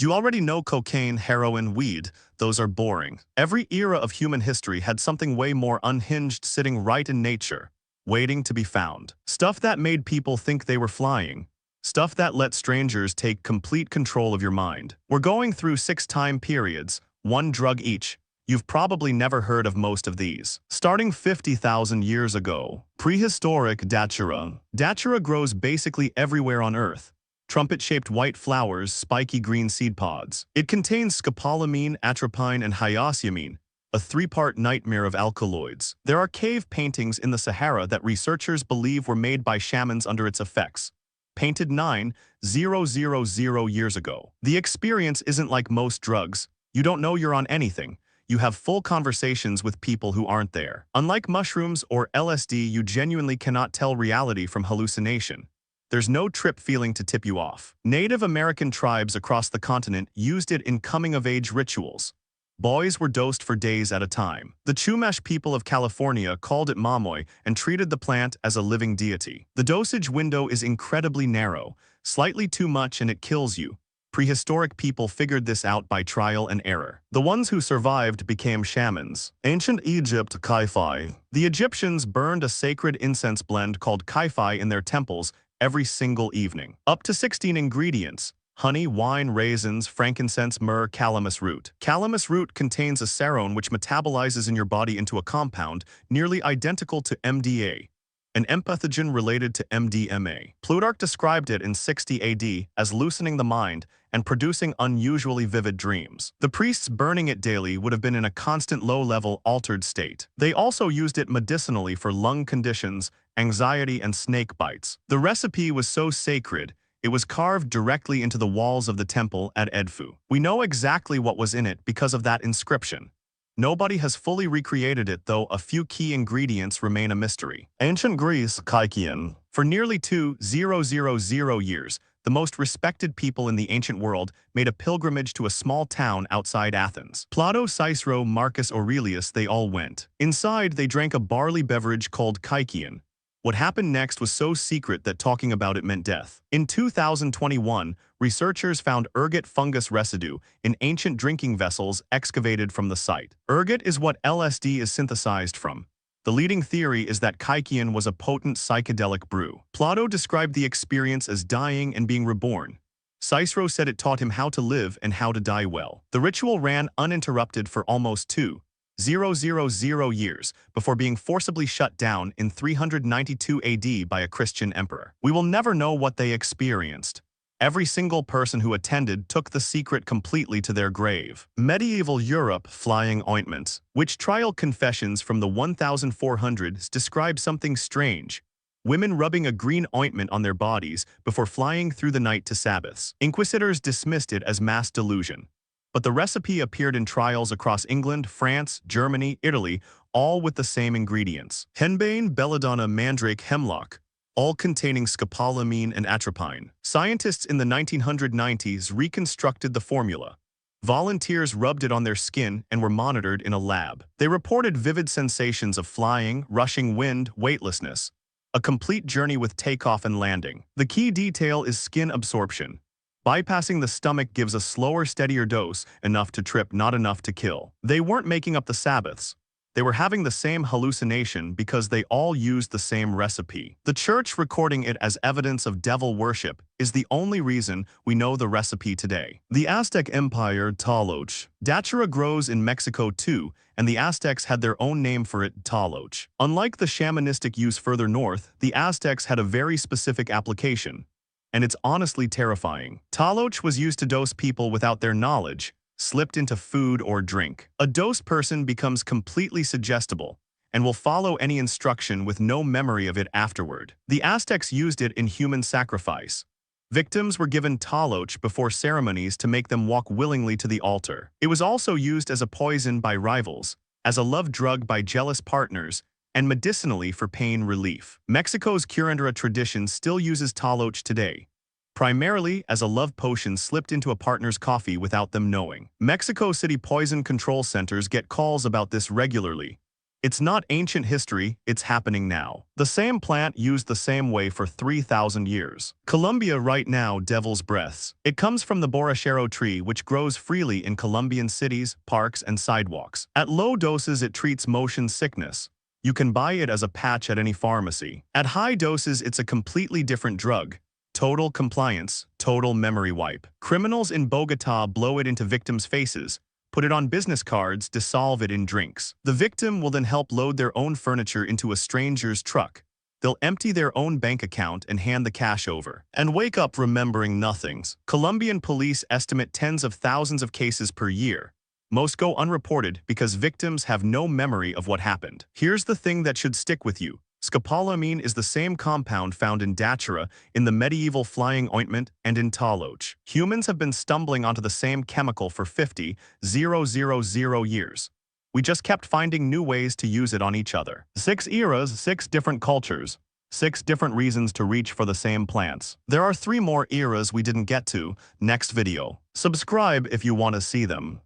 You already know cocaine, heroin, weed. Those are boring. Every era of human history had something way more unhinged sitting right in nature, waiting to be found. Stuff that made people think they were flying. Stuff that let strangers take complete control of your mind. We're going through 6 time periods, one drug each. You've probably never heard of most of these. Starting 50,000 years ago, prehistoric Datura. Datura grows basically everywhere on Earth. Trumpet-shaped white flowers, spiky green seed pods. It contains scopolamine, atropine, and hyoscyamine, a 3-part nightmare of alkaloids. There are cave paintings in the Sahara that researchers believe were made by shamans under its effects, painted 9,000 years ago. The experience isn't like most drugs. You don't know you're on anything. You have full conversations with people who aren't there. Unlike mushrooms or LSD, you genuinely cannot tell reality from hallucination. There's no trip feeling to tip you off. Native American tribes across the continent used it in coming-of-age rituals. Boys were dosed for days at a time. The Chumash people of California called it mamoy and treated the plant as a living deity. The dosage window is incredibly narrow, slightly too much and it kills you. Prehistoric people figured this out by trial and error. The ones who survived became shamans. Ancient Egypt, Kykeon. The Egyptians burned a sacred incense blend called Kykeon in their temples every single evening. Up to 16 ingredients: honey, wine, raisins, frankincense, myrrh, calamus root. Calamus root contains a cerone which metabolizes in your body into a compound nearly identical to MDA, an empathogen related to MDMA. Plutarch described it in 60 AD as loosening the mind and producing unusually vivid dreams. The priests burning it daily would have been in a constant low-level altered state. They also used it medicinally for lung conditions, anxiety, and snake bites. The recipe was so sacred, it was carved directly into the walls of the temple at Edfu. We know exactly what was in it because of that inscription. Nobody has fully recreated it, though a few key ingredients remain a mystery. Ancient Greece, Kykeon. For nearly 2,000 years, the most respected people in the ancient world made a pilgrimage to a small town outside Athens. Plato, Cicero, Marcus Aurelius, they all went. Inside, they drank a barley beverage called Kykeon. What happened next was so secret that talking about it meant death. In 2021, researchers found ergot fungus residue in ancient drinking vessels excavated from the site. Ergot is what LSD is synthesized from. The leading theory is that Kykeon was a potent psychedelic brew. Plato described the experience as dying and being reborn. Cicero said it taught him how to live and how to die well. The ritual ran uninterrupted for almost 2,000 years before being forcibly shut down in 392 AD by a Christian emperor. We will never know what they experienced. Every single person who attended took the secret completely to their grave. Medieval Europe, flying ointments. Witch-trial confessions from the 1400s describe something strange: women rubbing a green ointment on their bodies before flying through the night to Sabbaths. Inquisitors dismissed it as mass delusion. But the recipe appeared in trials across England, France, Germany, Italy, all with the same ingredients: henbane, belladonna, mandrake, hemlock, all containing scopolamine and atropine. Scientists in the 1990s reconstructed the formula. Volunteers rubbed it on their skin and were monitored in a lab. They reported vivid sensations of flying, rushing wind, weightlessness, a complete journey with takeoff and landing. The key detail is skin absorption. Bypassing the stomach gives a slower, steadier dose, enough to trip, not enough to kill. They weren't making up the Sabbaths. They were having the same hallucination because they all used the same recipe. The church recording it as evidence of devil worship is the only reason we know the recipe today. The Aztec Empire, taloch. Datura grows in Mexico too, and the Aztecs had their own name for it, taloch. Unlike the shamanistic use further north, the Aztecs had a very specific application, and it's honestly terrifying. Taloch was used to dose people without their knowledge, slipped into food or drink. A dosed person becomes completely suggestible and will follow any instruction with no memory of it afterward. The Aztecs used it in human sacrifice. Victims were given taloch before ceremonies to make them walk willingly to the altar. It was also used as a poison by rivals, as a love drug by jealous partners, and medicinally for pain relief. Mexico's curandera tradition still uses taloch today, primarily as a love potion slipped into a partner's coffee without them knowing. Mexico City poison control centers get calls about this regularly. It's not ancient history, it's happening now. The same plant used the same way for 3,000 years. Colombia right now, devil's breaths. It comes from the borrachero tree, which grows freely in Colombian cities, parks, and sidewalks. At low doses, it treats motion sickness. You can buy it as a patch at any pharmacy. At high doses, it's a completely different drug. Total compliance, total memory wipe. Criminals in Bogota blow it into victims' faces, put it on business cards, dissolve it in drinks. The victim will then help load their own furniture into a stranger's truck. They'll empty their own bank account and hand the cash over, and wake up remembering nothings. Colombian police estimate tens of thousands of cases per year. Most go unreported because victims have no memory of what happened. Here's the thing that should stick with you. Scopolamine is the same compound found in Datura, in the medieval flying ointment, and in taloch. Humans have been stumbling onto the same chemical for 50,000 years. We just kept finding new ways to use it on each other. 6 eras, 6 different cultures, 6 different reasons to reach for the same plants. There are 3 more eras we didn't get to. Next video. Subscribe if you want to see them.